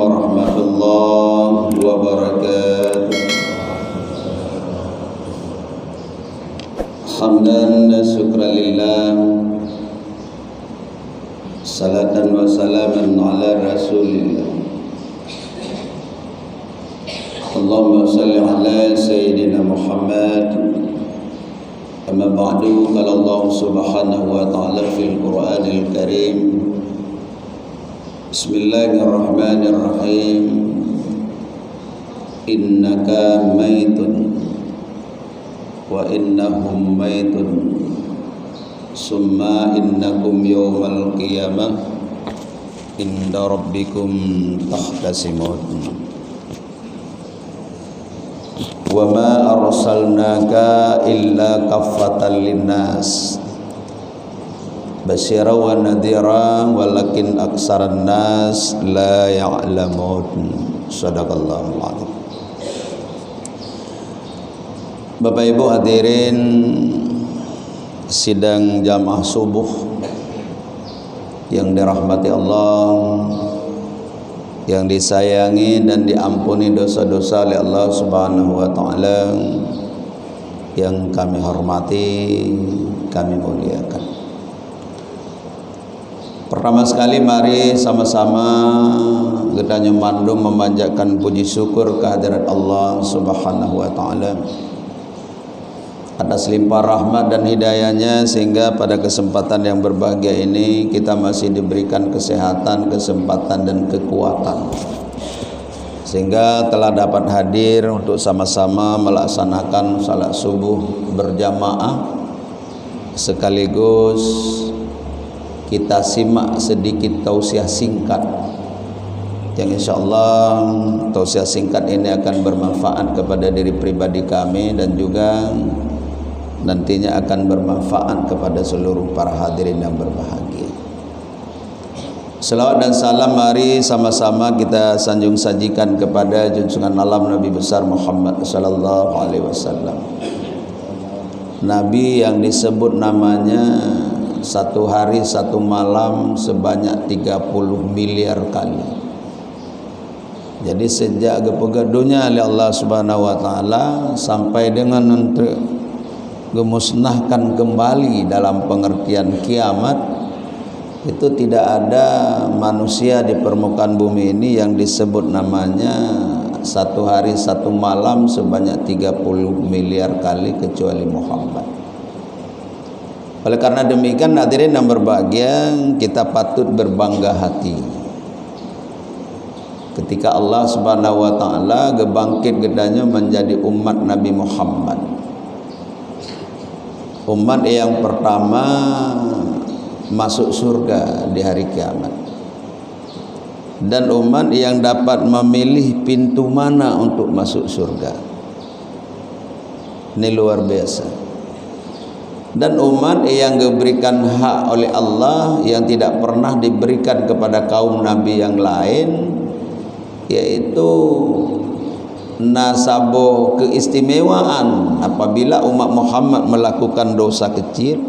warahmatullahi wabarakatuh. Hamdan wa syukran lillah, salatan wa salaman ala rasulillah. Allahumma salli ala sayyidina Muhammad. Amma ba'du, qala Allah subhanahu wa ta'ala fil Qur'anil Karim. Bismillahirrahmanirrahim. Innaka maitun wa innahum maitun summa innakum yawmal qiyamah inda rabbikum tahtasimun. Wa ma arsalnaka illa kaffatan linnas basyira wa nadhira walakin aksaran nas la ya'lamun. Shadaqallahul azim. Bapak Ibu hadirin sidang jamaah subuh yang dirahmati Allah, yang disayangi dan diampuni dosa-dosa oleh Allah Subhanahu wa taala, yang kami hormati, kami muliakan. Pertama sekali mari sama-sama kita nyemandung memanjatkan puji syukur kehadirat Allah Subhanahu wa taala atas limpah rahmat dan hidayahnya, sehingga pada kesempatan yang berbahagia ini kita masih diberikan kesehatan, kesempatan dan kekuatan, sehingga telah dapat hadir untuk sama-sama melaksanakan salat subuh berjamaah. Sekaligus kita simak sedikit tausiah singkat yang insyaallah tausiah singkat ini akan bermanfaat kepada diri pribadi kami dan juga nantinya akan bermanfaat kepada seluruh para hadirin yang berbahagia. Selawat dan salam mari sama-sama kita sanjung sajikan kepada junjungan alam Nabi besar Muhammad sallallahu alaihi wasallam. Nabi yang disebut namanya satu hari satu malam sebanyak 30 miliar kali. Jadi sejak kepegadunya oleh Allah Subhanahu wa taala sampai dengan nanti gemusnahkan kembali dalam pengertian kiamat, itu tidak ada manusia di permukaan bumi ini yang disebut namanya satu hari satu malam sebanyak 30 miliar kali kecuali Muhammad. Oleh karena demikian hadirin yang berbahagia, kita patut berbangga hati ketika Allah Subhanahu wa taala gebangkit gedanya menjadi umat Nabi Muhammad, umat yang pertama masuk surga di hari kiamat, dan umat yang dapat memilih pintu mana untuk masuk surga. Ini luar biasa. Dan umat yang diberikan hak oleh Allah yang tidak pernah diberikan kepada kaum nabi yang lain, yaitu nasabah keistimewaan. Apabila umat Muhammad melakukan dosa kecil,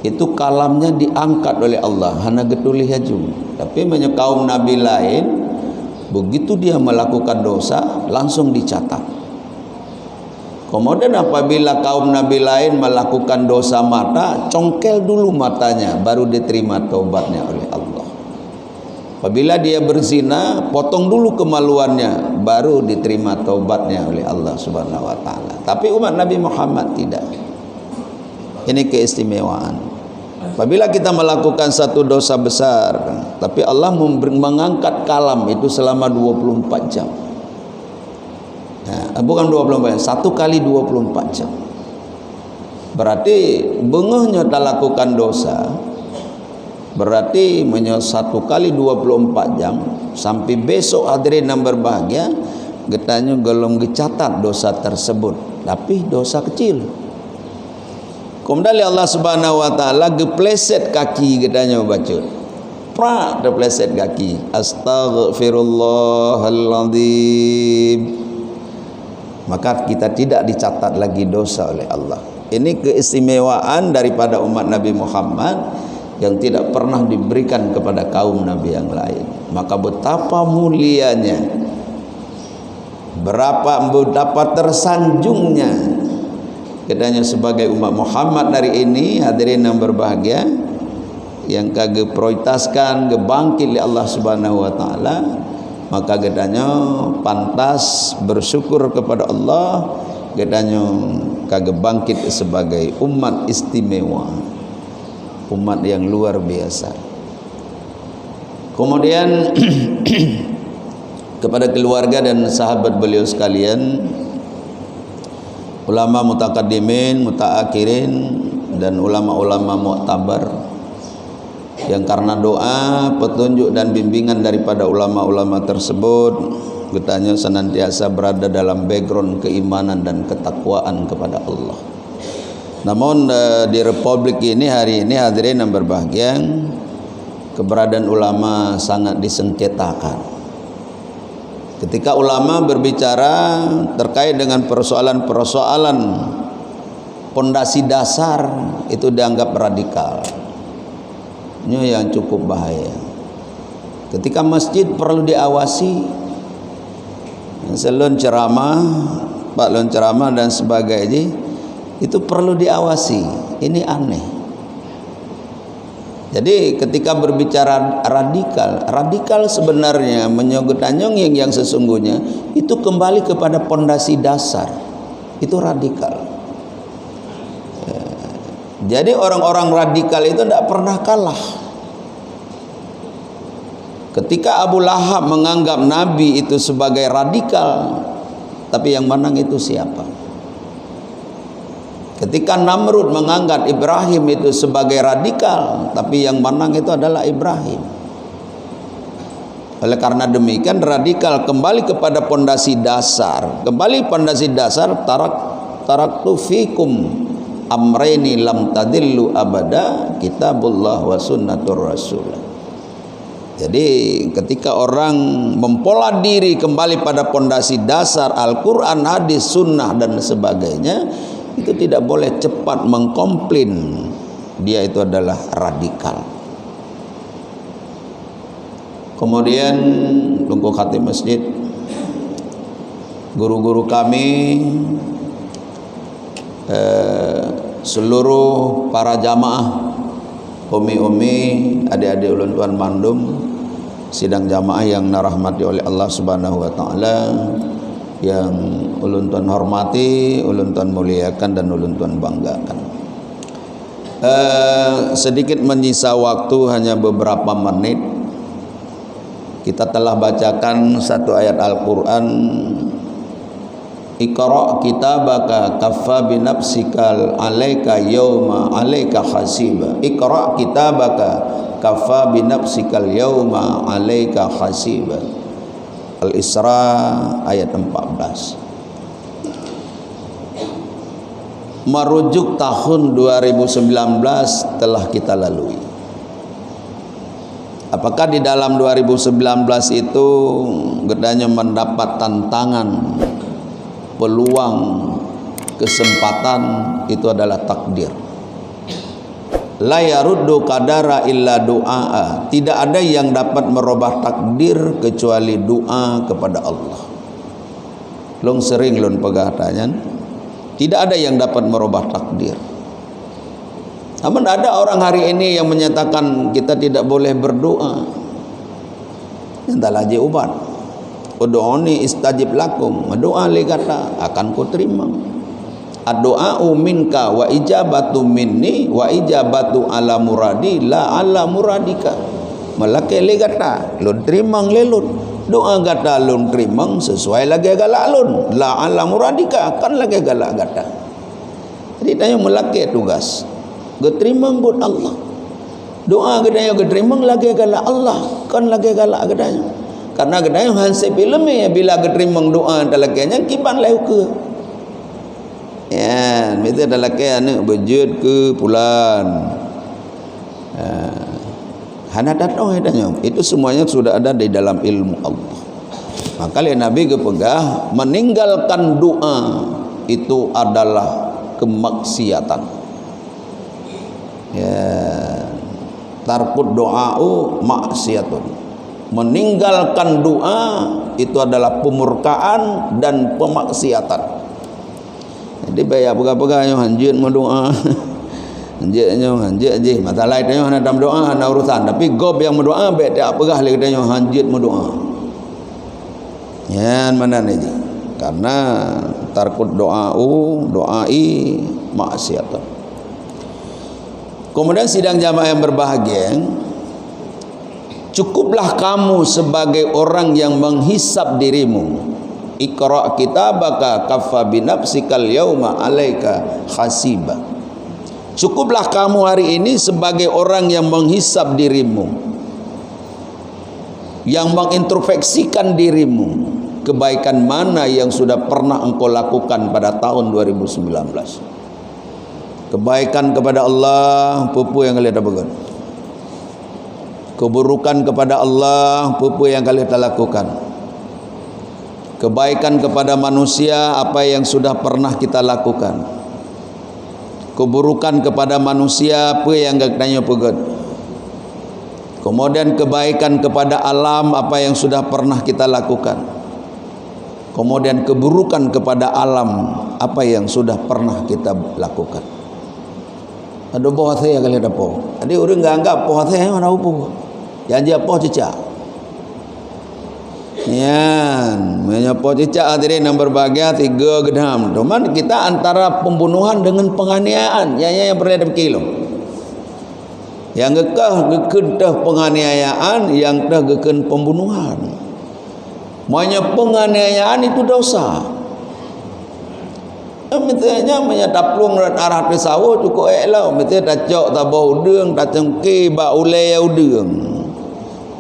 itu kalamnya diangkat oleh Allah, hana getulih hajum. Tapi banyak kaum nabi lain, begitu dia melakukan dosa langsung dicatat. Kemudian apabila kaum nabi lain melakukan dosa mata, congkel dulu matanya baru diterima taubatnya oleh Allah. Apabila dia berzina, potong dulu kemaluannya baru diterima taubatnya oleh Allah Subhanahu wa taala. Tapi umat Nabi Muhammad tidak. Ini keistimewaan. Apabila kita melakukan satu dosa besar, tapi Allah mengangkat kalam itu selama 24 jam. Bukan 24 jam, satu kali 24 jam. Berarti bengahnya tak lakukan dosa, berarti satu kali 24 jam sampai besok hadirin yang berbahagia, getanya belum dicatat dosa tersebut, tapi dosa kecil. Kemudian Allah Subhanahu wa taala gepleset kaki getanya baca. Prak terpleset kaki. Astaghfirullahaladzim. Maka kita tidak dicatat lagi dosa oleh Allah. Ini keistimewaan daripada umat Nabi Muhammad yang tidak pernah diberikan kepada kaum Nabi yang lain. Maka betapa mulianya, betapa tersanjungnya katanya sebagai umat Muhammad hari ini, hadirin yang berbahagia, yang kagak prioritaskan gebangkit oleh Allah Subhanahu wa taala, maka katanya pantas bersyukur kepada Allah, katanya kagak bangkit sebagai umat istimewa, umat yang luar biasa. Kemudian kepada keluarga dan sahabat beliau sekalian, ulama mutakaddimin, mutaakhirin, dan ulama-ulama mu'tabar, yang karena doa, petunjuk dan bimbingan daripada ulama-ulama tersebut katanya senantiasa berada dalam background keimanan dan ketakwaan kepada Allah. Namun di republik ini hari ini, hadirin yang berbahagia, keberadaan ulama sangat disengketakan. Ketika ulama berbicara terkait dengan persoalan-persoalan pondasi dasar, itu dianggap radikal. Ini yang cukup bahaya. Ketika masjid perlu diawasi, selon ceramah, pak lon ceramah dan sebagainya, itu perlu diawasi. Ini aneh. Jadi ketika berbicara radikal sebenarnya menyogotanyong yang sesungguhnya itu kembali kepada pondasi dasar. Itu radikal. Jadi orang-orang radikal itu tidak pernah kalah. Ketika Abu Lahab menganggap Nabi itu sebagai radikal, tapi yang menang itu siapa? Ketika Namrud menganggap Ibrahim itu sebagai radikal, tapi yang menang itu adalah Ibrahim. Oleh karena demikian, radikal kembali kepada pondasi dasar. Kembali pondasi dasar, taraktu fikum amrayni lam tadillu abada, kitabullah wa sunnatur rasul. Jadi ketika orang mempola diri kembali pada pondasi dasar Al-Quran, hadis, sunnah dan sebagainya, itu tidak boleh cepat mengkomplain dia itu adalah radikal. Kemudian Tungku Khatib Masjid, guru-guru kami, seluruh para jamaah, umi-umi, adik-adik ulun tuan mandum, sidang jamaah yang dirahmati oleh Allah Subhanahu wa taala, yang ulun tuan hormati, ulun tuan muliakan dan ulun tuan banggakan. Sedikit menyisa waktu, hanya beberapa menit. Kita telah bacakan satu ayat Al-Quran, Iqra' kitabaka kaffa binafsikal alaika yawma alaika hasiba. Iqra' kitabaka kaffa binafsikal yawma alaika hasiba. Al-Isra ayat 14. Merujuk tahun 2019 telah kita lalui. Apakah di dalam 2019 itu gedanya mendapat tantangan, peluang, kesempatan, itu adalah takdir. La yaruddu qadara illa du'a. Tidak ada yang dapat merubah takdir kecuali doa kepada Allah. Long sering lon pegatanya, tidak ada yang dapat merubah takdir. Namun ada orang hari ini yang menyatakan kita tidak boleh berdoa. Entahlah jawaban. Ud'uni istajib lakum. Doa li kata akan ku terima. Ad-du'a'u minka wa ijabatu minni wa ijabatu ala muradi la ala muradika. Malake le kata lun trimang lelun. Doa kata lun trimang sesuai lagi galak lun. La ala muradika kan lagi galak kata. Jadi tanya melake tugas. Getrimang buat Allah. Doa gedanya getrimang lagi galak Allah kan lagi galak gedanya. Karena gedanya hansip ilmi bila getrimang doa dalaknya kiban leu ke. Ya, itu adalah kena berjud ke pulan. Hana datang hedanya. Itu semuanya sudah ada di dalam ilmu Allah. Maka Nabi kepegah meninggalkan doa itu adalah kemaksiatan. Ya. Tarkut doa'u maksiatun. Meninggalkan doa itu adalah pemurkaan dan pemaksiatan. Jadi bayar pegang-pegang yang hanjut berdoa. Hanjut je. Masalah itu yang dalam doa ada urusan. Tapi gob yang berdoa baik tak pegah lagi dia hanjut berdoa. Yan mana ni je. Karena tarkut doa'u doai maksiatun. Kemudian sidang jamaah yang berbahagia, cukuplah kamu sebagai orang yang menghisap dirimu. Iqra' kitabaka kaffa binafsikal yauma 'alaika hasiba. Cukuplah kamu hari ini sebagai orang yang menghisap dirimu, yang mengintrospeksikan dirimu. Kebaikan mana yang sudah pernah engkau lakukan pada tahun 2019? Kebaikan kepada Allah, apa yang kalian dapatkan? Keburukan kepada Allah, apa yang kalian telah lakukan? Kebaikan kepada manusia, apa yang sudah pernah kita lakukan? Keburukan kepada manusia, apa yang kita pegat? Kemudian kebaikan kepada alam, apa yang sudah pernah kita lakukan? Kemudian keburukan kepada alam, apa yang sudah pernah kita lakukan? Ada bahasa yang kalian dapat. Ada orang enggak anggap bahasa yang mana apa? Yang dia apa cicak? Yan, menyapa cicak hadirin yang berbahagia 3 gedam. Cuman kita antara pembunuhan dengan penganiayaan, yang berbeda kilo. Yang gekeh penganiayaan, yang gekeh pembunuhan. Maknanya penganiayaan itu dosa. Misalnya menyataplung arah pesawat cukup elok. Misalnya tak cok tak bau udang, tak cengkeh bak ulai udang.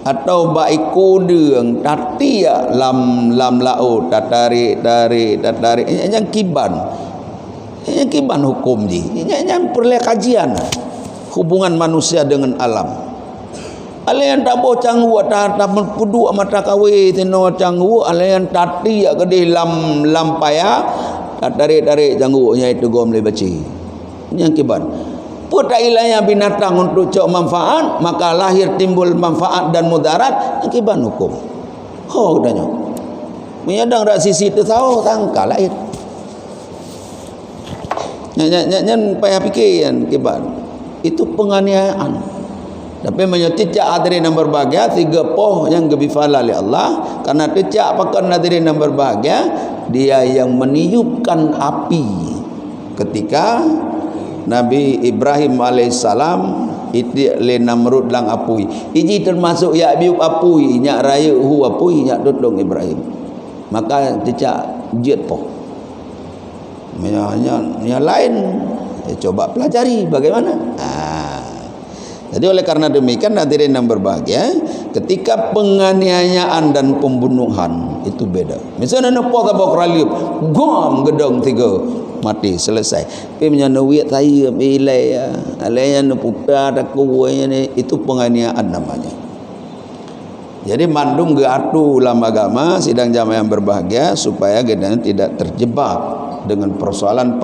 Atau bak iku udang, tak tiak lam laut, tak tarik. Yang kiban. Yang kiban hukum je. Yang perlu kajian hubungan manusia dengan alam. Alayan tak boleh canggu tak peduk mata kawe tino canggu alayan tati ke di lam paya tak tarik canggunya itu gom le baci yang kiban puta ilaya binatang untuk cok manfaat maka lahir timbul manfaat dan mudarat yang kiban hukum ho katanya menyadang rak sisi tu tahu tangkal lahir nyan payah fikir yang kiban itu penganiayaan. Tapi menyetijak hadirin yang berbahagia 3 poh yang gebifala oleh Allah. Karena tijak pakan hadirin yang berbahagia, dia yang meniupkan api ketika Nabi Ibrahim alaihissalam itu le Namrud lang apui. Ini termasuk ya biup apui, nyak raya hu apui, nyak dodong Ibrahim. Maka tijak jet poh. Yang lain coba pelajari bagaimana. Jadi oleh karena demikian hadirin yang berbahagia, ketika penganiayaan dan pembunuhan itu beda. Misalnya nepot tabok raliup, gom gedong 3 mati selesai. Tapi menyanawiyat saya ilai ya, alainya nepuka dakunya ni itu penganiayaan namanya. Jadi mandung geatu ulama agama sidang jamaah yang berbahagia supaya kita tidak terjebak dengan persoalan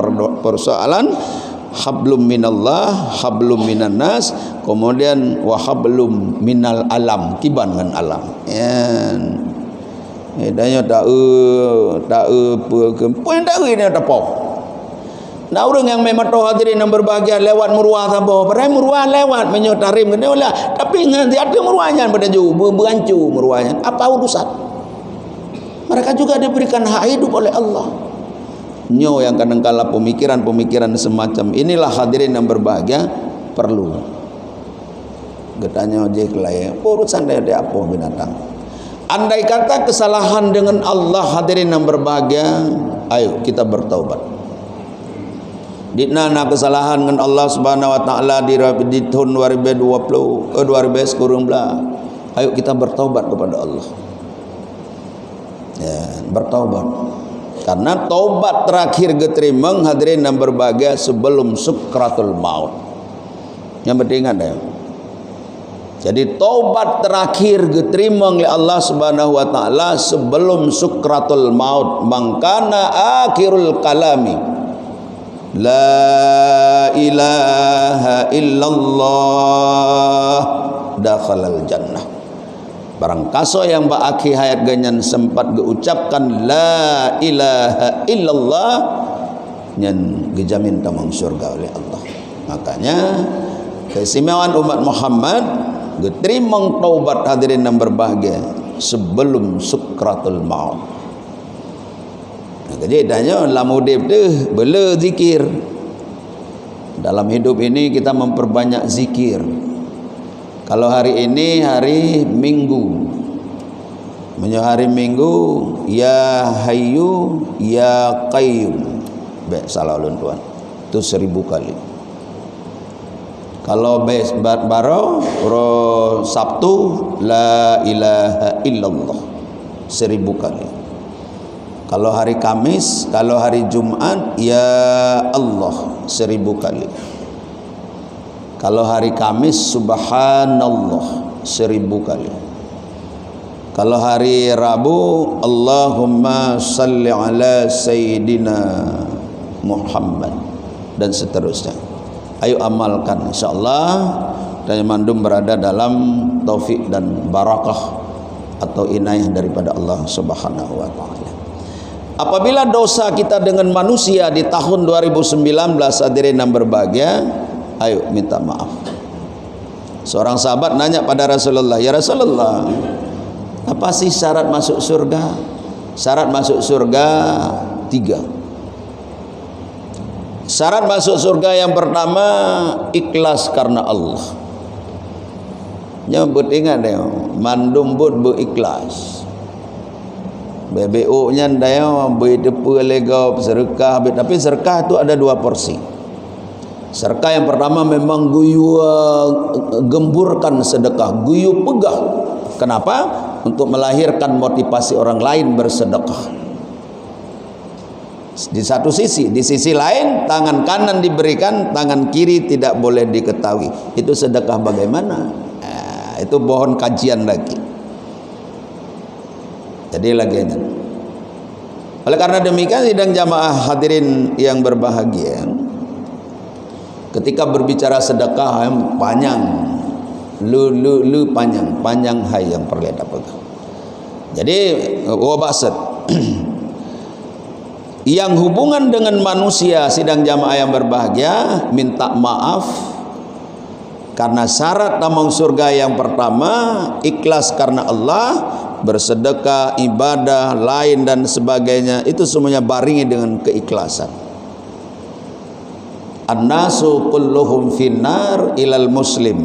hablum minallah, hablum minan nas, kemudian wa hablum minal alam, kiban dengan alam. Yan. Danya tak poin tak ni tak apa. Nah orang yang memang tahu hadirin yang berbahagia lewat muruah sabar. Padahal muruah lewat menyotarim kena lah. Tapi nanti ada muruahnya pada jauh berancu muruahnya. Apa urusan? Mereka juga diberikan hak hidup oleh Allah. Nyo yang kadang-kala pemikiran semacam inilah hadirin yang berbahagia perlu. Getanya je kelai. Urusan dia apa binatang. Andai kata kesalahan dengan Allah hadirin yang berbahagia, ayo kita bertaubat. Dina nak kesalahan dengan Allah Subhanahu wa taala di tahun 2020 2019. Ayo kita bertaubat kepada Allah. Ya, bertaubat. Karena taubat terakhir diterima hadirin yang berbahagia sebelum sukratul maut. Yang penting ada. Jadi taubat terakhir diterima oleh Allah Subhanahu wa taala sebelum sukratul maut. Mangkana akhirul kalami. La ilaha illallah dakhalal jannah. Barang kaso yang ba'aki hayat ganyan sempat geucapkan la ilaha illallah, nyan gejamin tamang syurga oleh Allah. Makanya keistimewaan umat Muhammad geterimang taubat hadirin yang berbahagia sebelum sukratul maut. Jadi tanya lamudib tu bela zikir. Dalam hidup ini kita memperbanyak zikir. Kalau hari ini hari Minggu, hari Minggu, ya Hayyu ya Qayyum, baik salah ulun tuan, itu 1000 kali. Kalau baru Sabtu, la ilaha illallah 1000 kali. Kalau hari Kamis, kalau hari Jumat, ya Allah 1000 kali. Kalau hari Kamis, subhanallah 1000 kali. Kalau hari Rabu, Allahumma salli ala Sayyidina Muhammad, dan seterusnya. Ayo amalkan insyaAllah, dan mandum berada dalam taufik dan barakah atau inayah daripada Allah subhanahu wa ta'ala. Apabila dosa kita dengan manusia di tahun 2019 hadirin yang berbahagia, ayo minta maaf. Seorang sahabat nanya pada Rasulullah, ya Rasulullah, apa sih syarat masuk surga? Syarat masuk surga 3. Syarat masuk surga yang pertama, ikhlas karena Allah. Nyebut ingat deh, mandum bud berikhlas. BBO nya daya berdepa lega sedekah, tapi sedekah itu ada 2 porsi. Sedekah yang pertama memang guyu gemburkan sedekah, guyu pegah. Kenapa? Untuk melahirkan motivasi orang lain bersedekah. Di satu sisi, di sisi lain tangan kanan diberikan, tangan kiri tidak boleh diketahui. Itu sedekah bagaimana? Itu pohon kajian lagi. Jadi lagi. Oleh karena demikian sidang jamaah hadirin yang berbahagia, ketika berbicara sedekah yang panjang, lu panjang hai yang perlu dapat. Jadi wabasat yang hubungan dengan manusia, sidang jamaah yang berbahagia, minta maaf karena syarat tamang surga yang pertama ikhlas karena Allah, bersedekah, ibadah lain dan sebagainya, itu semuanya baringi dengan keikhlasan. An-nasu kulluhum finnar ilal muslim,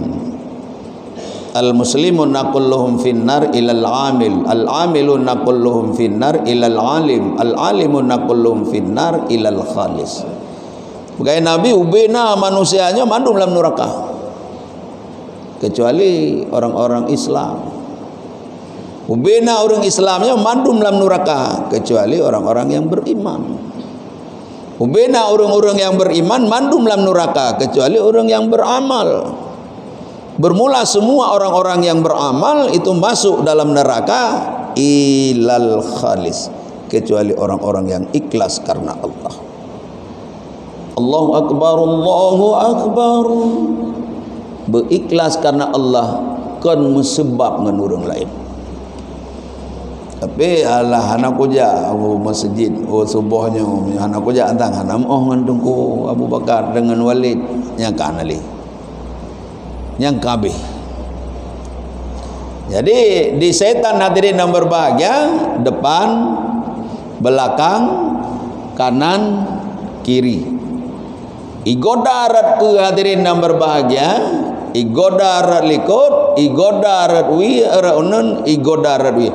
al-muslimun kulluhum finnar ilal amil, al-amilun kulluhum finnar ilal alim, al-alimun kulluhum finnar ilal khalis. Bukan Nabi ubena manusianya mandum dalam neraka kecuali orang-orang Islam. Ubena orang Islamnya mandum dalam neraka kecuali orang-orang yang beriman. Ubena orang-orang yang beriman mandum dalam neraka kecuali orang yang beramal. Bermula semua orang-orang yang beramal itu masuk dalam neraka ilal khalis, kecuali orang-orang yang ikhlas karena Allah. Allahu akbar, Allahu akbar. Berikhlas karena Allah kan mesebab dengan orang lain. Tapi alah anak kuja masjid subuhnya anak kuja antang anak ngandungku Abu Bakar dengan Walid yang kanali yang kabeh. Jadi di setan hadirin yang berbahagia, depan, belakang, kanan, kiri. Igodarat ke hadirin yang berbahagia, igodarat likut, igodarat wi, raunan igodarat wi.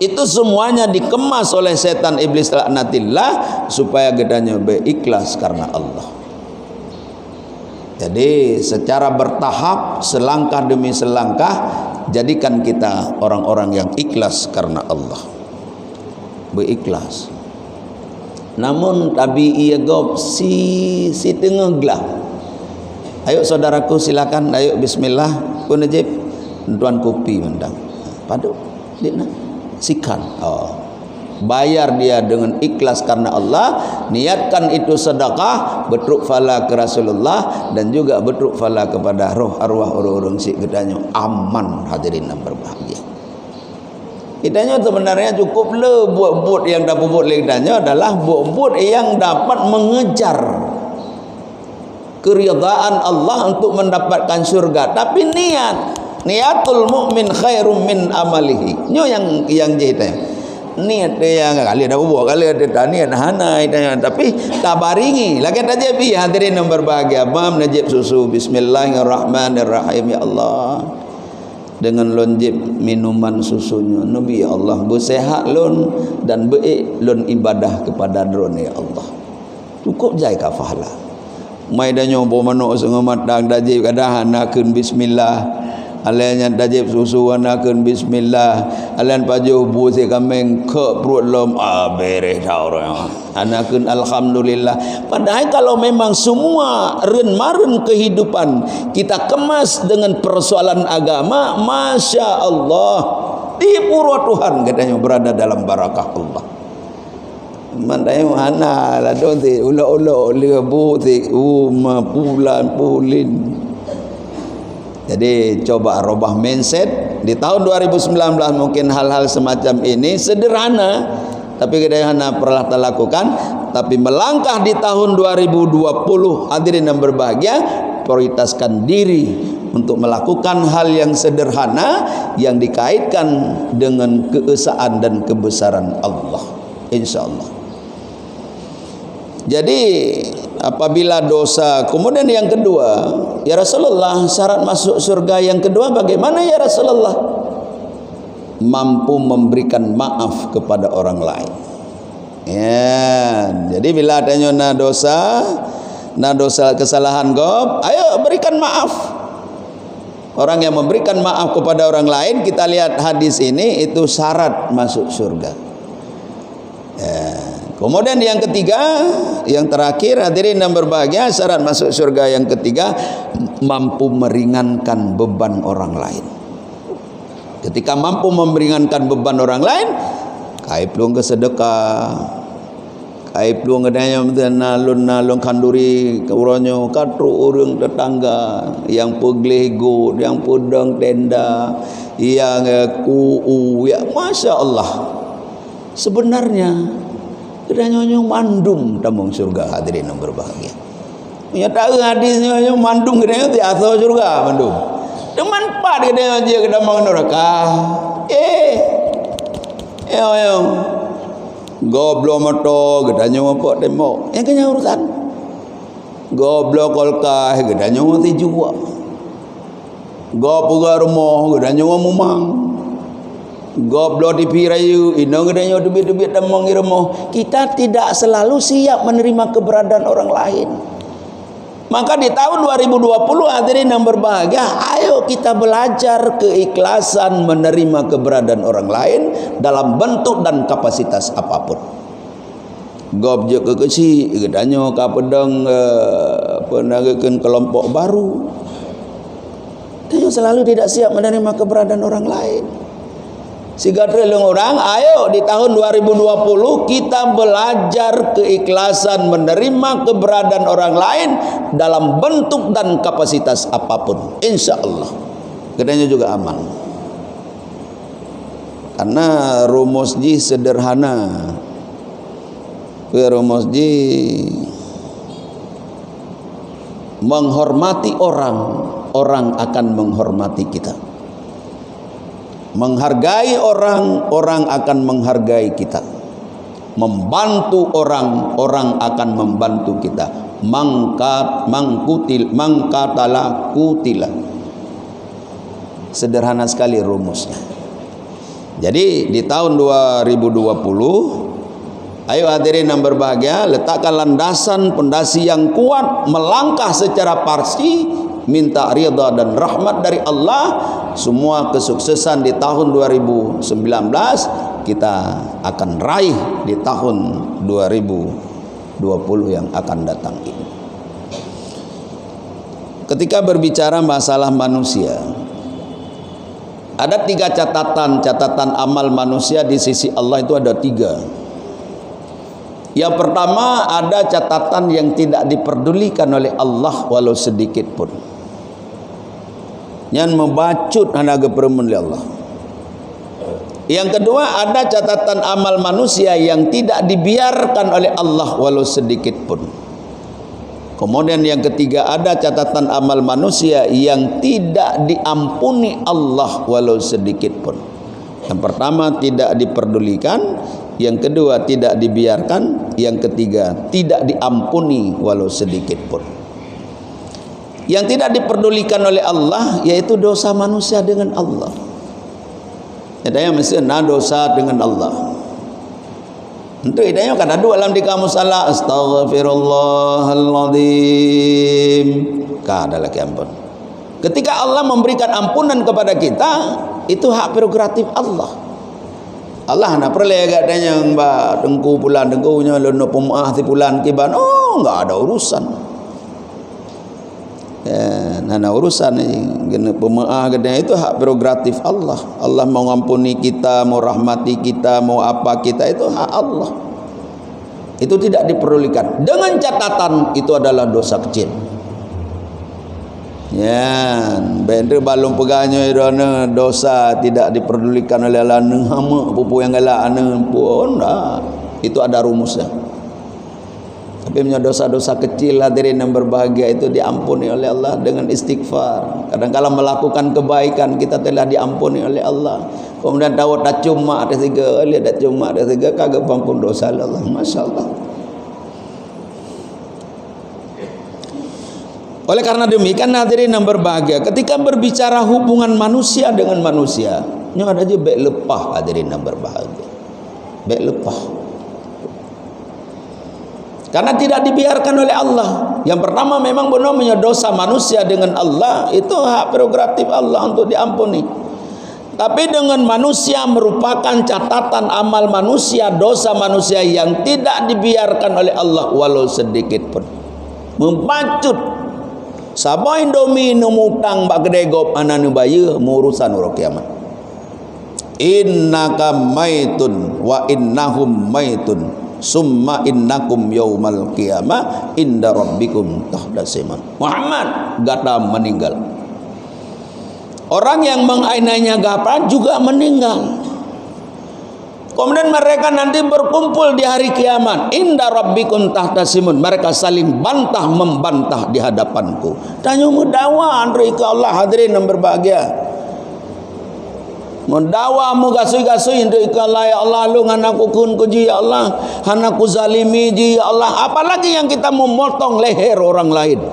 Itu semuanya dikemas oleh setan iblis laknatillah supaya gedanya berikhlas karena Allah. Jadi secara bertahap, selangkah demi selangkah, jadikan kita orang-orang yang ikhlas karena Allah. Berikhlas. Namun tabi ia gob si tengah gelah. Ayo saudaraku silakan, ayo bismillah. Ku najib tuan kopi mendang. Padu dina sikan. Oh. bayar dia dengan ikhlas karena Allah, niatkan itu sedekah, betruk fala ke Rasulullah dan juga betruk fala kepada roh arwah orang-orang si gedanya aman. Hadirin yang berbahagia, kitanya sebenarnya cukup le buat yang dapat buat kitanya adalah buat yang dapat mengejar keridhaan Allah untuk mendapatkan surga. Tapi niatul mukmin khairum min amalihi. Nyo yang jahitnya. Niat dia yang kali dah buat kali ada niat hana itanya, tapi tabaringi lagi aja bi hadirin yang berbahagia. Bam najib susu bismillahirrahmanirrahim. Ya Allah, dengan lonjib minuman susunya Nabi, ya Allah, bersehat lon dan baik lon ibadah kepada drone, ya Allah, cukup jai ka pahala mai dah nyobo manuk sengamat dang dajib kadah anakeun bismillah, alanya dajib susu anakeun bismillah, alian pajuh bu se kameng ke perut lom beres dah orang anakeun alhamdulillah. Padahal kalau memang semua ren-maren kehidupan kita kemas dengan persoalan agama, masya Allah, di pura Tuhan katanya berada dalam barakah Allah. Mandai mana lah don ti ulo-ulo lebu ti pulan pulin. Jadi coba robah mindset di tahun 2019. Mungkin hal-hal semacam ini sederhana, tapi kadang-kadang pernah kita lakukan. Tapi melangkah di tahun 2020, hadirin yang berbahagia, prioritaskan diri untuk melakukan hal yang sederhana yang dikaitkan dengan keesaan dan kebesaran Allah, insyaallah. Jadi apabila dosa, kemudian yang kedua, ya Rasulullah, syarat masuk surga yang kedua bagaimana ya Rasulullah? Mampu memberikan maaf kepada orang lain. Ya, jadi bila adanya dosa kesalahan gob, ayo berikan maaf. Orang yang memberikan maaf kepada orang lain, kita lihat hadis ini, itu syarat masuk surga. Ya. Kemudian yang ketiga, yang terakhir, hadirin yang berbahagia, syarat masuk surga yang ketiga, mampu meringankan beban orang lain. Ketika mampu meringankan beban orang lain, kai pelung ke sedekah, kai pelung kedanya nalun kanduri ke uranyo katru urang tetangga yang peglego, yang pedang tenda, yang kuu, ya masya Allah. Sebenarnya kedanya mandung tambang surga, hadirin yang berbahagia. Ya tahu hadisnya mandung kedanya di asal surga mandung. Teman pat kedanya dia kedamang neraka. Yo goblok moto kedanya apa tembok. Yang kena urusan. Goblok kolkah kedanya mati juga. Goblok rumah kedanya mumang. Goblok di pirayu inang gedanya debit-debit damang iremo. Kita tidak selalu siap menerima keberadaan orang lain. Maka di tahun 2020, hadirin yang berbahagia, ayo kita belajar keikhlasan menerima keberadaan orang lain dalam bentuk dan kapasitas apapun. Goblok ke kesi gedanya ka pedang penagakan kelompok baru. Kita selalu tidak siap menerima keberadaan orang lain. Siga trilung orang, ayo di tahun 2020 kita belajar keikhlasan menerima keberadaan orang lain dalam bentuk dan kapasitas apapun, insya Allah kedanya juga aman. Karena rumusnya sederhana, rumusnya menghormati orang, orang akan menghormati kita. Menghargai orang, orang akan menghargai kita. Membantu orang, orang akan membantu kita. Mangkatala kutila. Sederhana sekali rumusnya. Jadi di tahun 2020, ayo hadirin yang berbahagia, letakkan landasan pondasi yang kuat, melangkah secara pasti, minta ridha dan rahmat dari Allah. Semua kesuksesan di tahun 2019 kita akan raih di tahun 2020 yang akan datang ini. Ketika berbicara masalah manusia, Ada 3 catatan amal manusia di sisi Allah itu ada 3. Yang pertama, ada catatan yang tidak diperdulikan oleh Allah walau sedikit pun. Yang membacut hanaga peremun oleh Allah. Yang kedua, ada catatan amal manusia yang tidak dibiarkan oleh Allah walau sedikit pun. Kemudian yang ketiga, ada catatan amal manusia yang tidak diampuni Allah walau sedikit pun. Yang pertama, tidak diperdulikan. Yang kedua, tidak dibiarkan. Yang ketiga, tidak diampuni walau sedikit pun. Yang tidak diperdulikan oleh Allah yaitu dosa manusia dengan Allah. Ada yang mesti dosa dengan Allah. Untuk idanya kan ada dalam di kamus salah astaghfirullahaladzim. Kada lagi ampun. Ketika Allah memberikan ampunan kepada kita, itu hak prerogatif Allah. Allah nak perlu katanya mbak dengku pulan dengkunya lono pemaah ti pulan kiban. Oh, enggak ada urusan. Nana urusan ni kena pemaah katanya itu hak prerogatif Allah. Allah mau ampuni kita, mau rahmati kita, mau apa kita, itu hak Allah. Itu tidak diperlukan. Dengan catatan itu adalah dosa kecil. Ya, benda balung pegangnya irana dosa tidak diperdulikan oleh Allah nang hama pupu yang galak ana pun dah. Itu ada rumusnya. Tapi punya dosa-dosa kecil hadirin yang berbahagia itu diampuni oleh Allah dengan istighfar. Kadang-kala melakukan kebaikan kita telah diampuni oleh Allah. Kemudian tahu tak cuma ada 3, lihat tak cuma ada 3 kagak ampun dosa Allah. Masya-Allah. Oleh karena demikian hadirin yang berbahagia, ketika berbicara hubungan manusia dengan manusia, ini ada aja baik lepah hadirin yang berbahagia. Baik lepah. Karena tidak dibiarkan oleh Allah. Yang pertama memang benar dosa manusia dengan Allah itu hak prerogatif Allah untuk diampuni. Tapi dengan manusia merupakan catatan amal manusia, dosa manusia yang tidak dibiarkan oleh Allah walau sedikit pun. Membacut. Sabah Indomie numutang bak kedai gop ananu baya urusan urang kiamat. Innaka maitun wa innahum maitun summa innakum yaumal qiyamah inda rabbikum tahdasiman. Muhammad gata meninggal. Orang yang mengainanya gapa juga meninggal. Kemudian mereka nanti berkumpul di hari kiamat. Inda rabbikum tahtasimun. Mereka saling bantah membantah di hadapanku. Tanya mudawa andri ka Allah hadirin yang berbahagia. Mudawa mu gasui-gasui andri ka Allah ya Allah lu nganaku kun kuji ya Allah, hanaku zalimi ji ya Allah. Apalagi yang kita memotong leher orang lain.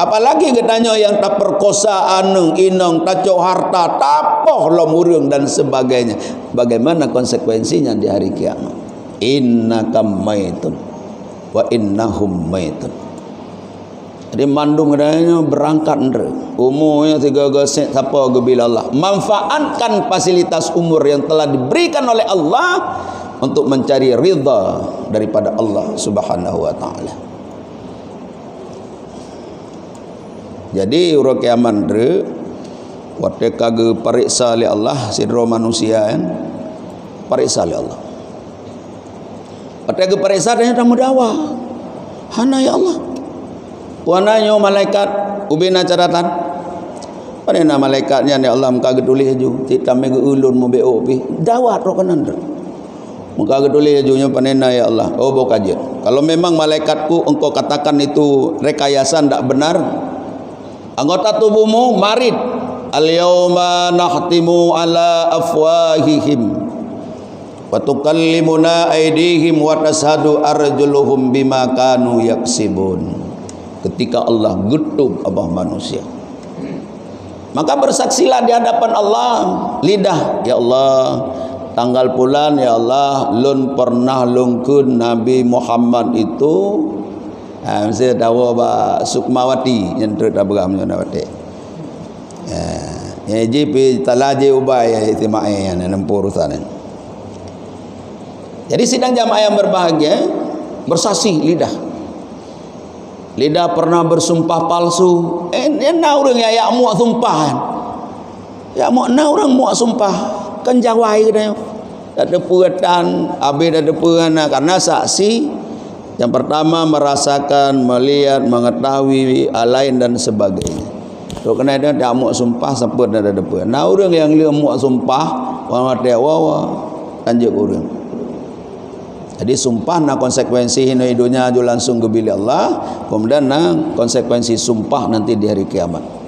Apalagi katanya yang tak perkosa anung inong tacok harta tapoh lomurung dan sebagainya. Bagaimana konsekuensinya di hari kiamat? Innaka maitun wa innahum maitun. Jadi mandung katanya berangkat ndre. Umurnya 3 gasek siapa gebila Allah. Manfaatkan fasilitas umur yang telah diberikan oleh Allah untuk mencari ridha daripada Allah Subhanahu wa taala. Jadi urang kiamat ndre waktu kage pariksa oleh Allah sidro manusia kan pariksa oleh Allah. Waktu kage pariksa dia tamu dawa. Hana ya Allah. Wananya malaikat ubina catatan. Panena malaikatnya ya Allah maka tulis ju kita me ulun mo beo pi dawat ro kanan ndre. Maka tulis junya panena ya Allah. Oh bokaje. Kalau memang malaikatku engkau katakan itu rekayasa ndak benar, anggota tubuhmu marid. Al-yawma nahtimu ala afwahihim wa tukallimuna aydihim wa tashhadu arjuluhum bima kanu yaksibun. Ketika Allah getuk abah manusia, maka bersaksilah di hadapan Allah lidah, ya Allah tanggal bulan ya Allah lun pernah lungkun Nabi Muhammad itu mesti tahu ba Sukmawati yang terdak beragam Sukmawati. Ya JP talaje ubaya istimae yang nempuh urusan. Jadi sidang jamaah yang berbahagia bersaksi lidah. Lidah pernah bersumpah palsu. Enak urang ya mu sumpahan. Ya makna orang muak sumpah kan jawai kena. Tak ada perhatian, habis ada perhatian karena saksi yang pertama merasakan, melihat, mengetahui lain dan sebagainya. So kena ada tak muak sumpah sampai ada perhatian. Nah orang yang dia muak sumpah, orang mati wawa lanjut orang. Jadi sumpah na konsekuensi hidupnya jo langsung ke bilik Allah, kemudian na konsekuensi sumpah nanti di hari kiamat.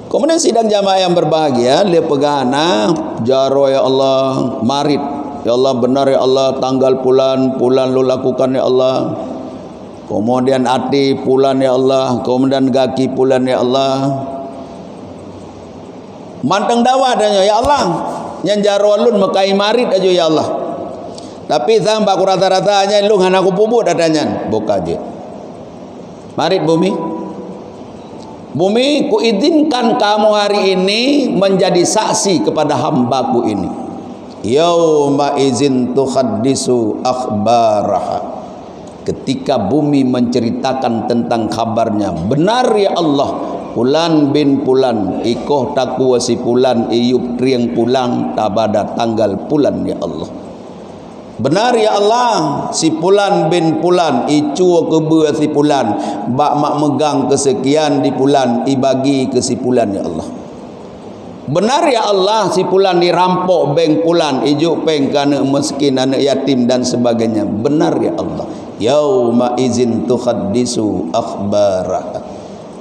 Kemudian sidang jamaah yang berbahagia, dia pegana jaro ya Allah, marid ya Allah, benar ya Allah, tanggal bulan lu lakukan ya Allah. Kemudian hati bulan ya Allah, kemudian kaki bulan ya Allah. Manteng dawa adanya ya Allah, yang jaro lun mekai marid aja ya Allah. Tapi sampai aku rata-ratanya lu hanaku puput adanya, buka aja. Marid bumi. Bumi, kuizinkan kamu hari ini menjadi saksi kepada hambaku ini. Yauma izin tuhaddisu akhbaraha. Ketika bumi menceritakan tentang kabarnya, benar ya Allah, Pulan bin Pulan, ikoh taku si Pulan, iyup triang Pulang, tabada tanggal Pulan ya Allah. Benar ya Allah, si Pulan bin Pulan, icu kebua si Pulan, bak mak megang kesekian di Pulan, ibagi ke si Pulan ya Allah. Benar ya Allah, si Pulan dirampok bank Pulan, ijuk peng kana miskin, anak yatim dan sebagainya. Benar ya Allah. Yauma izin tuhaddisu akhbarah.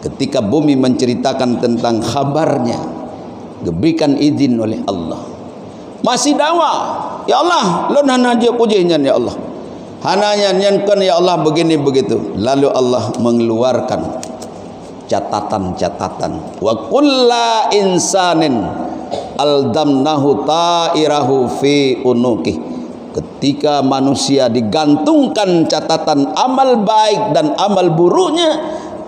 Ketika bumi menceritakan tentang kabarnya, diberikan izin oleh Allah. Masih dakwah ya Allah, lu hana je pujinya ya Allah, hananya nyankan ya Allah begini begitu. Lalu Allah mengeluarkan catatan-catatan. Wa kulla insanin aldamnahu ta'irahu fi unuqih. Ketika manusia digantungkan catatan amal baik dan amal buruknya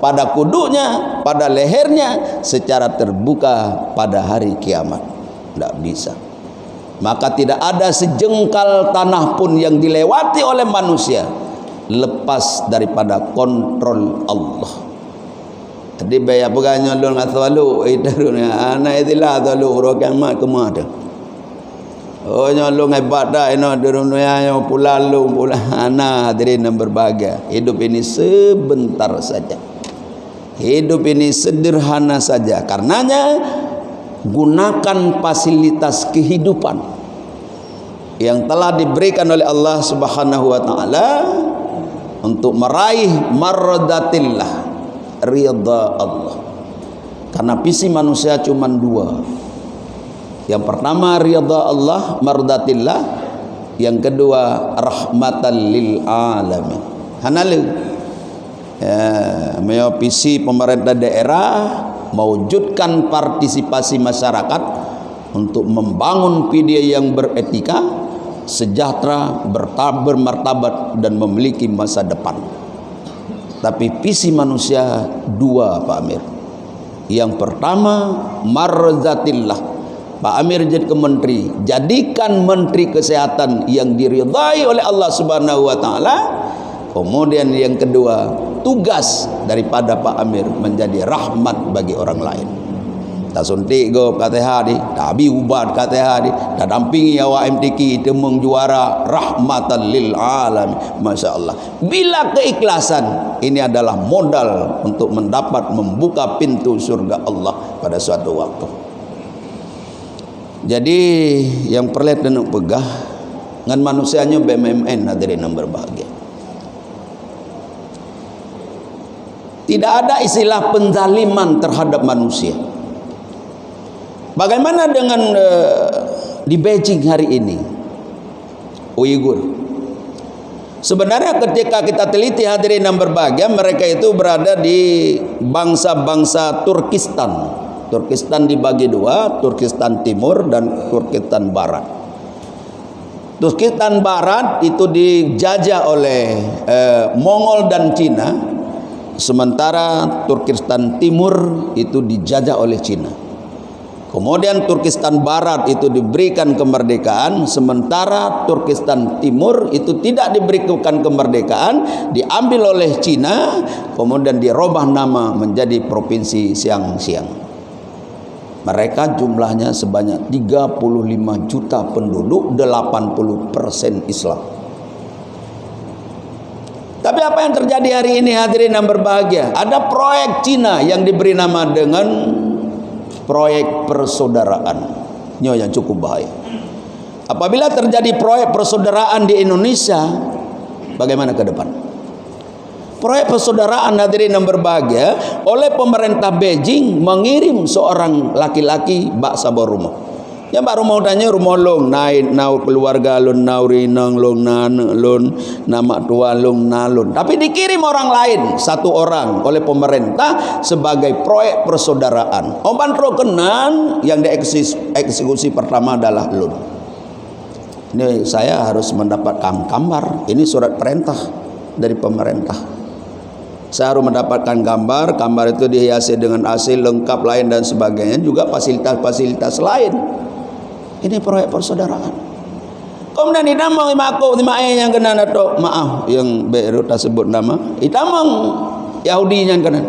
pada kudunya, pada lehernya secara terbuka pada hari kiamat. Tidak bisa. Maka tidak ada sejengkal tanah pun yang dilewati oleh manusia lepas daripada kontrol Allah. Jadi bayar pegangnya lu ngat walu idarnya anak itilah walu rokan mak kemada. Oh nyalo ngebat dah ino dunia yang pulalu pulana hadirin yang berbahagia. Hidup ini sebentar saja. Hidup ini sederhana saja. Karenanya gunakan fasilitas kehidupan yang telah diberikan oleh Allah Subhanahu wa taala untuk meraih mardatillah, ridha Allah. Karena visi manusia cuma dua. Yang pertama ridha Allah, mardatillah. Yang kedua rahmatan lil alamin. Hanalu ya, visi pemerintah daerah mewujudkan partisipasi masyarakat untuk membangun media yang beretika, sejahtera, bermartabat dan memiliki masa depan. Tapi visi manusia dua, Pak Amir. Yang pertama marzatillah. Pak Amir jadi menteri, jadikan menteri kesehatan yang diridhai oleh Allah Subhanahu wa taala. Kemudian yang kedua, tugas daripada Pak Amir menjadi rahmat bagi orang lain. Tak suntik go kata hari, tak abi ubat kata hari, tak dampingi awak MTQ temung juara rahmatan lil alam. Masya Allah. Bila keikhlasan ini adalah modal untuk mendapat membuka pintu surga Allah pada suatu waktu. Jadi yang perlet dan pegah dengan manusianya BMN hadirin yang berbahagia. Tidak ada istilah penzaliman terhadap manusia. Bagaimana dengan di Beijing hari ini, Uighur? Sebenarnya ketika kita teliti hadirin yang berbahagia, mereka itu berada di bangsa-bangsa Turkistan. Turkistan dibagi dua, Turkistan Timur dan Turkistan Barat. Turkistan Barat itu dijajah oleh Mongol dan Cina. Sementara Turkistan Timur itu dijajah oleh Cina. Kemudian Turkistan Barat itu diberikan kemerdekaan, sementara Turkistan Timur itu tidak diberikan kemerdekaan, diambil oleh Cina, kemudian dirubah nama menjadi Provinsi Xinjiang. Mereka jumlahnya sebanyak 35 juta penduduk, 80% Islam. Tapi apa yang terjadi hari ini hadirin yang berbahagia? Ada proyek Cina yang diberi nama dengan proyek persaudaraan. Ini yang cukup bahaya. Apabila terjadi proyek persaudaraan di Indonesia, bagaimana ke depan? Proyek persaudaraan hadirin yang berbahagia, oleh pemerintah Beijing mengirim seorang laki-laki bak sabar rumah. Yang baru mau tanya rumah long naik nau keluarga lun nau rinang long nana lun nama tua long nalun. Tapi dikirim orang lain, satu orang oleh pemerintah sebagai proyek persaudaraan. Oban rokenan yang dieksekusi pertama adalah lun. Ini saya harus mendapatkan gambar. Ini surat perintah dari pemerintah. Saya harus mendapatkan gambar. Gambar itu dihiasi dengan AC lengkap lain dan sebagainya. Juga fasilitas-fasilitas lain. Ini proyek persaudaraan. Kemudian ditamang aku yang kena atau maaf yang baru tak sebut nama. Ditamang Yahudi yang kena.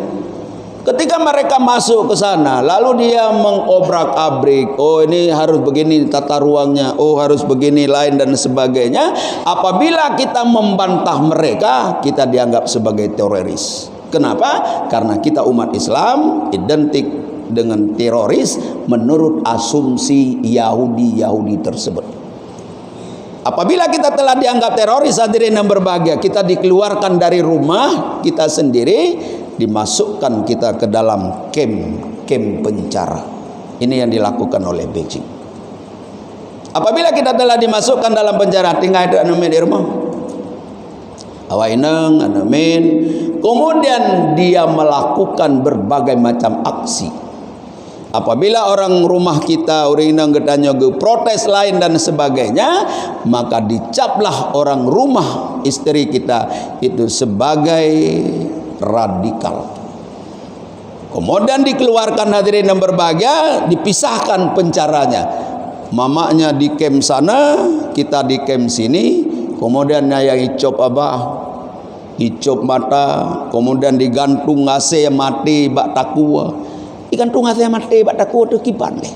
Ketika mereka masuk ke sana, lalu dia mengobrak-abrik. Oh ini harus begini tata ruangnya. Oh harus begini lain dan sebagainya. Apabila kita membantah mereka, kita dianggap sebagai teroris. Kenapa? Karena kita umat Islam identik dengan teroris menurut asumsi Yahudi tersebut. Apabila kita telah dianggap teroris hadirin yang berbahagia, kita dikeluarkan dari rumah kita sendiri, dimasukkan kita ke dalam kem penjara. Ini yang dilakukan oleh Beijing. Apabila kita telah dimasukkan dalam penjara, tinggal ada di rumah. Awaineng, anamin. Kemudian dia melakukan berbagai macam aksi. Apabila orang rumah kita urinang getanya ke protes lain dan sebagainya, maka dicaplah orang rumah istri kita itu sebagai radikal. Kemudian dikeluarkan hadirin yang berbahagia, dipisahkan pencaranya. Mamanya di kem sana, kita di kem sini. Kemudian yang icop abah, icop mata, kemudian digantung ngase mati bak takua. Ikan tungas saya mati bak takut tu kipan deh.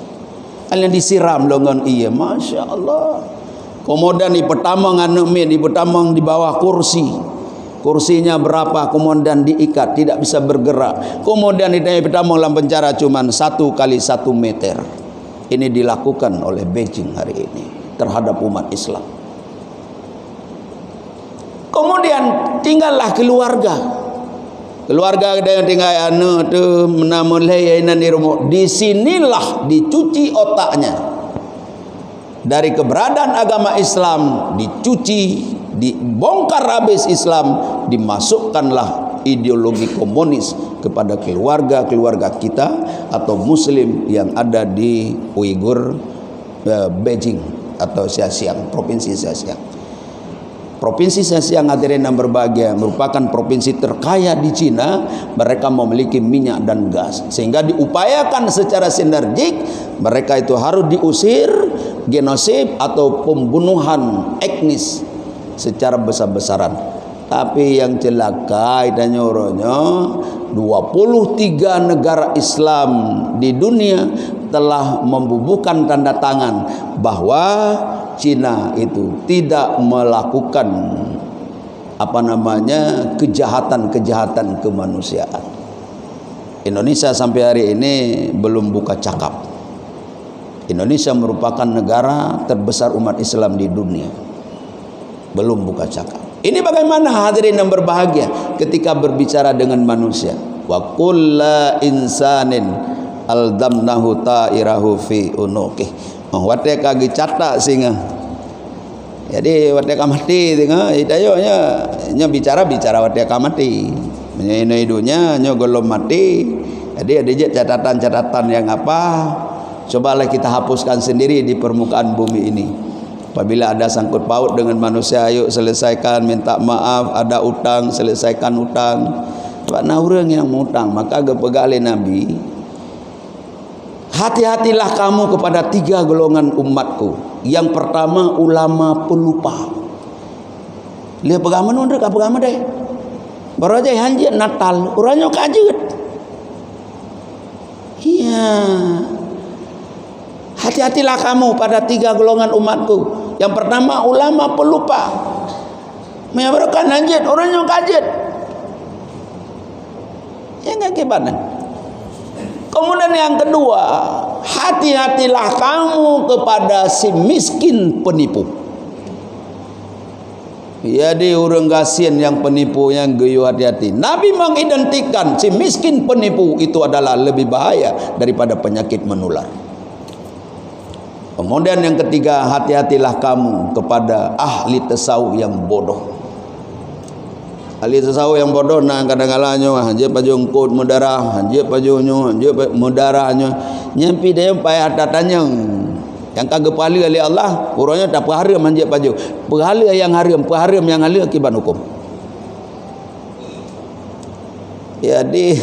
Kalian disiram dengan iya, masya Allah. Kemudian di pertamang anumin, di pertamang di bawah kursi. Kursinya berapa? Kemudian diikat, tidak bisa bergerak. Kemudian di pertamang dalam penjara cuman 1 kali 1 meter. Ini dilakukan oleh Beijing hari ini terhadap umat Islam. Kemudian tinggallah keluarga. Keluarga yang tinggal anak tu menamun layanan di rumah. Di sinilah dicuci otaknya. Dari keberadaan agama Islam dicuci, dibongkar habis Islam, dimasukkanlah ideologi komunis kepada keluarga-keluarga kita atau muslim yang ada di Uighur, Beijing atau Xinjiang, provinsi Xinjiang. Provinsi Xinjiang hadirin yang berbahagia merupakan provinsi terkaya di Cina. Mereka memiliki minyak dan gas, sehingga diupayakan secara sinergik mereka itu harus diusir, genosid atau pembunuhan etnis secara besar-besaran. Tapi yang celaka dan nyoronya 23 negara Islam di dunia telah membubuhkan tanda tangan bahwa Cina itu tidak melakukan kejahatan-kejahatan kemanusiaan. Indonesia sampai hari ini belum buka cakap. Indonesia merupakan negara terbesar umat Islam di dunia. Belum buka cakap. Ini bagaimana hadirin yang berbahagia ketika berbicara dengan manusia. Wa kullu insanin aldamnahu ta'irahu fi unuqih. Wate kagi catak singa. Jadi wate kamati singa itayonya nya bicara wate kamati. Menyenai hidupnya nya golom mati. Jadi ada catatan-catatan yang apa? Cobalah kita hapuskan sendiri di permukaan bumi ini. Apabila ada sangkut paut dengan manusia, ayo selesaikan, minta maaf. Ada utang, selesaikan utang. Sebab orang yang mengutang, maka gepegali Nabi, hati-hatilah kamu kepada 3 golongan umatku. Yang pertama, ulama pelupa. Lihat pegaman undek, apa pegaman deh? Baru aja hanjit Natal, orangnya kajet. Iya. Hati-hatilah kamu pada 3 golongan umatku. Yang pertama, ulama pelupa. Menyebabkan lanjut orang yang kajet. Yang akibatnya. Kemudian yang kedua, hati-hatilah kamu kepada si miskin penipu. Jadi orang kasihan yang penipu yang geyu, hati-hati. Nabi mengidentikan si miskin penipu itu adalah lebih bahaya daripada penyakit menular. Kemudian yang ketiga, hati-hatilah kamu kepada ahli tasawuf yang bodoh. Ahli tasawuf yang bodoh nah kadang-kadang hanje pajung kod mudarah, hanje pajunyo, hanje mudarahnya nyampi dia payah datanya. Yang kagak pahala oleh Allah, orangnya tak haram hanje paju. Pahala yang haram yang halal akibat hukum. Jadi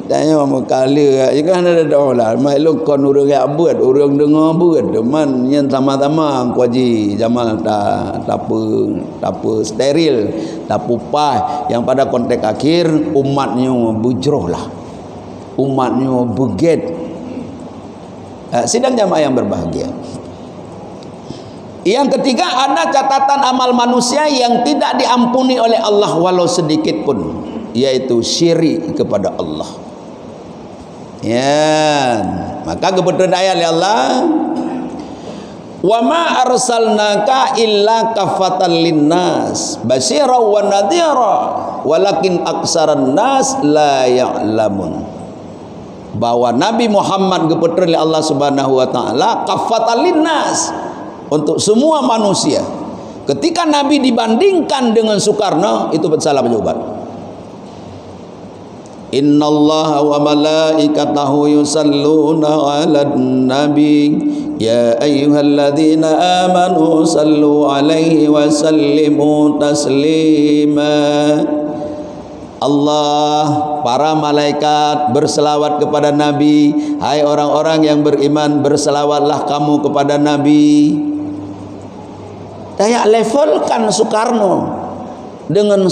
tanya mau kala kan ada doa lah. Maklum kon orang yang buat, orang dengar buat. Man yang sama-sama kuaji Jamal tak apa steril, tak pupah. Yang pada konteks akhir umatnya bujroh lah. Umatnya buget. Sidang jamaah yang berbahagia. Yang ketiga, ada catatan amal manusia yang tidak diampuni oleh Allah walau sedikit pun, yaitu syirik kepada Allah. Ya, maka kebetulan ayat Allah, wa ma arsalnaka illa kafatan linnas basyira wa nadhira walakin aksaran nas la ya'lamun. Bahwa Nabi Muhammad keputra oleh Allah Subhanahu wa taala kafatan linnas, untuk semua manusia. Ketika Nabi dibandingkan dengan Soekarno, itu salah penjawaban. Innallaha wa malaikatahu yusalluna 'alan nabi ya ayyuhalladzina amanu sallu 'alaihi wa sallimu taslima. Allah, para malaikat berselawat kepada Nabi. Hai orang-orang yang beriman, berselawatlah kamu kepada Nabi. Daya levelkan Soekarno dengan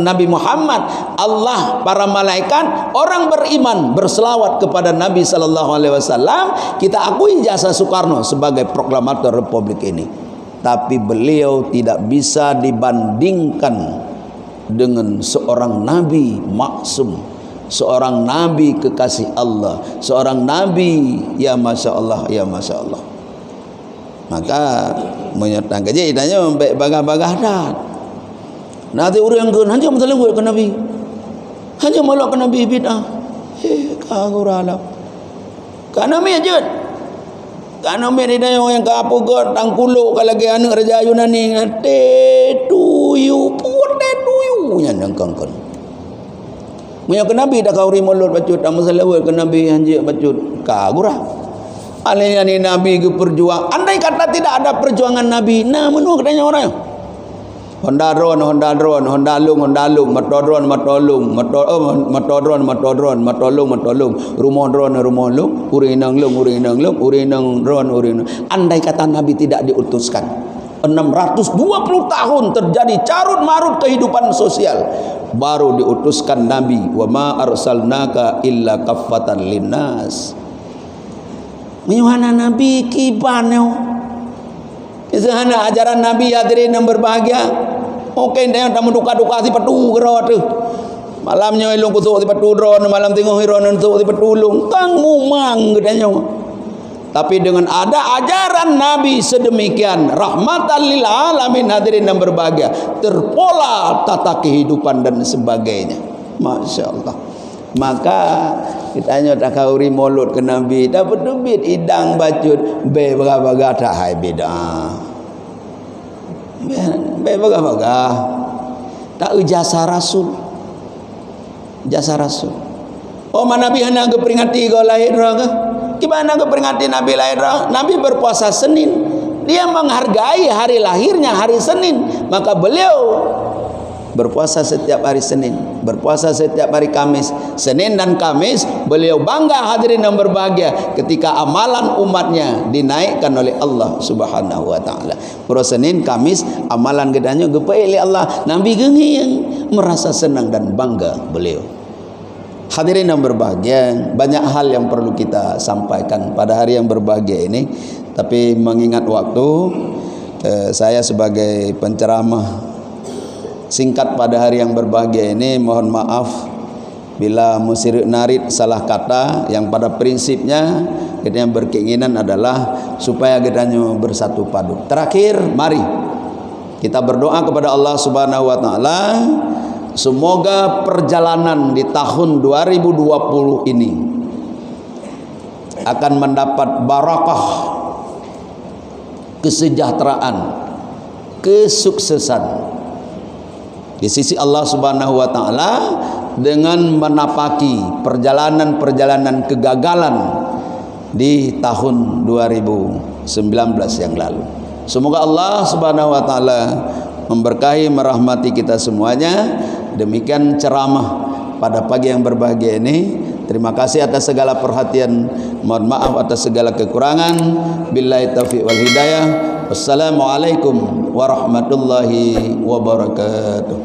Nabi Muhammad. Allah, para malaikat, orang beriman berselawat kepada Nabi sallallahu alaihi wasallam. Kita akui jasa Soekarno sebagai proklamator Republik ini. Tapi beliau tidak bisa dibandingkan dengan seorang nabi maksum, seorang nabi kekasih Allah, seorang nabi ya masya Allah, ya masya Allah. Maka menyertakan je ditanya baik bagah-bagah dah. Nanti orang kan hanya mentelenggut ke nabi, hanya malak ke nabi bid'ah. Kagurala kan nabi aja. Kan nabi ditanya yang ke apa god tangkuluk kalau lagi anak raja Yunani ngate tuyu punya nangkangkan. Munya ke nabi dah kau rimulut bacut amal salawat ke nabi anjik bacut kagurah. Alanya ni nabi ke perjuang. Andai kata tidak ada perjuangan nabi, nah menurut katanya orang. Honda drone, matolong, rumah drone, urinang drone. Andai kata nabi tidak diutuskan, 620 tahun terjadi carut marut kehidupan sosial, baru diutuskan nabi. Wa ma arsalnaka illa kaffatan linnas. Menyuhana nabi kibaneo. Izahana ajaran nabi hadirin yang berbahagia. Oke dah tamu duka-duka si patu gerak tu. Malamnya elong kusuk si patu drone, malam tengok hiron kusuk si patulung. Kang mumang gedanya. Tapi dengan ada ajaran Nabi sedemikian, rahmatan lil alamin hadirin yang berbahagia, terpola tata kehidupan dan sebagainya. Masya Allah. Maka ditanya tak kauri mulut ke Nabi, dapat duit idang bacut be baga-baga tak hai beda. Be baga-baga tak jasa rasul. Jasa rasul. Oh mana Nabi hendak peringati kau lahir ke? Gimana ke peringati Nabi lahir? Nabi berpuasa Senin. Dia menghargai hari lahirnya hari Senin, maka beliau berpuasa setiap hari Senin, berpuasa setiap hari Kamis. Senin dan Kamis beliau bangga hadirin yang berbahagia ketika amalan umatnya dinaikkan oleh Allah Subhanahu wa taala. Pro Senin Kamis amalan gedanya gepai oleh Allah. Nabi gengi yang merasa senang dan bangga beliau. Hadirin yang berbahagia, banyak hal yang perlu kita sampaikan pada hari yang berbahagia ini, tapi mengingat waktu, saya sebagai penceramah singkat pada hari yang berbahagia ini, mohon maaf bila musirik narid salah kata, yang pada prinsipnya kita yang berkeinginan adalah supaya kita bersatu padu. Terakhir, mari kita berdoa kepada Allah Subhanahu wa taala, semoga perjalanan di tahun 2020 ini akan mendapat barakah, kesejahteraan, kesuksesan di sisi Allah Subhanahu wa taala, dengan menapaki perjalanan-perjalanan kegagalan di tahun 2019 yang lalu. Semoga Allah Subhanahu wa taala memberkahi, merahmati kita semuanya. Demikian ceramah pada pagi yang berbahagia ini. Terima kasih atas segala perhatian. Mohon maaf atas segala kekurangan. Billahi taufiq wal hidayah. Wassalamualaikum warahmatullahi wabarakatuh.